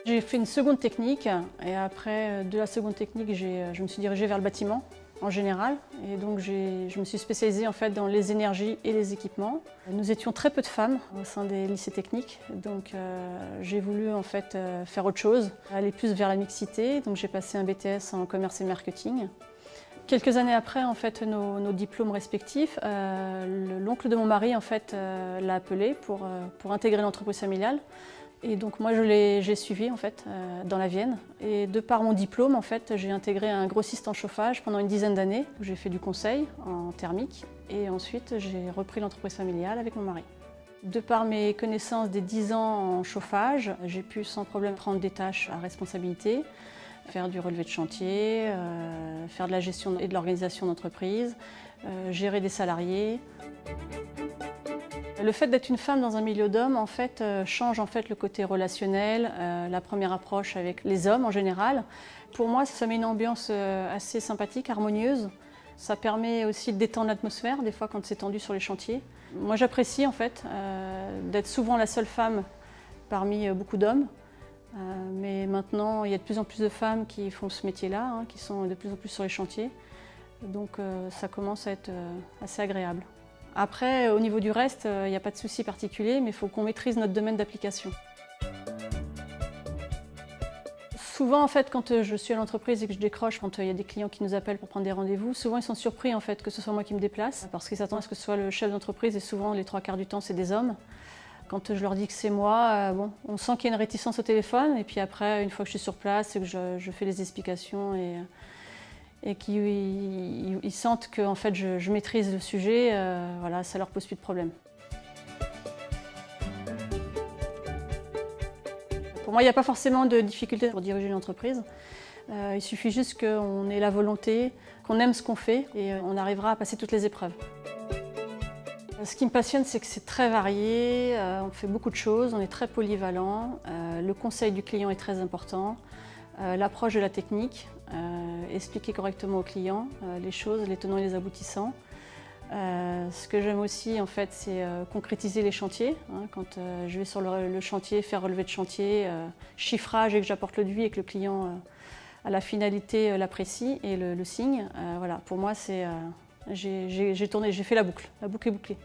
J'ai fait une seconde technique et après de la seconde technique, je me suis dirigée vers le bâtiment en général. Et donc je me suis spécialisée en fait dans les énergies et les équipements. Nous étions très peu de femmes au sein des lycées techniques, donc j'ai voulu en fait faire autre chose, aller plus vers la mixité. Donc j'ai passé un BTS en commerce et marketing. Quelques années après en fait, nos diplômes respectifs, l'oncle de mon mari en fait, l'a appelé pour intégrer l'entreprise familiale. Et donc moi j'ai suivi en fait, dans la Vienne. Et de par mon diplôme en fait, j'ai intégré un grossiste en chauffage pendant une dizaine d'années. J'ai fait du conseil en thermique et ensuite j'ai repris l'entreprise familiale avec mon mari. De par mes connaissances des 10 ans en chauffage, j'ai pu sans problème prendre des tâches à responsabilité, faire du relevé de chantier, faire de la gestion et de l'organisation d'entreprise, gérer des salariés. Le fait d'être une femme dans un milieu d'hommes en fait, change en fait, le côté relationnel, la première approche avec les hommes en général. Pour moi, ça met une ambiance assez sympathique, harmonieuse. Ça permet aussi de détendre l'atmosphère, des fois quand c'est tendu sur les chantiers. Moi j'apprécie en fait, d'être souvent la seule femme parmi beaucoup d'hommes. Mais maintenant, il y a de plus en plus de femmes qui font ce métier-là, hein, qui sont de plus en plus sur les chantiers. Donc ça commence à être assez agréable. Après, au niveau du reste, il n'y a pas de souci particulier, mais il faut qu'on maîtrise notre domaine d'application. Souvent, en fait, quand je suis à l'entreprise et que je décroche, quand il y a des clients qui nous appellent pour prendre des rendez-vous, souvent ils sont surpris en fait, que ce soit moi qui me déplace, parce qu'ils s'attendent à ce que ce soit le chef d'entreprise et souvent les 3/4 du temps, c'est des hommes. Quand je leur dis que c'est moi, bon, on sent qu'il y a une réticence au téléphone et puis après, une fois que je suis sur place et que je fais les explications et qu'ils sentent que en fait, je maîtrise le sujet, voilà, ça leur pose plus de problème. Pour moi, il n'y a pas forcément de difficulté pour diriger une entreprise. Il suffit juste qu'on ait la volonté, qu'on aime ce qu'on fait et on arrivera à passer toutes les épreuves. Ce qui me passionne, c'est que c'est très varié, on fait beaucoup de choses, on est très polyvalent, le conseil du client est très important, l'approche de la technique, expliquer correctement au client les choses, les tenants et les aboutissants. Ce que j'aime aussi, en fait, c'est concrétiser les chantiers. Hein, quand je vais sur le chantier, faire relevé de chantier, chiffrage et que j'apporte le devis et que le client, à la finalité, l'apprécie et le signe. Voilà, pour moi, c'est j'ai fait la boucle est bouclée.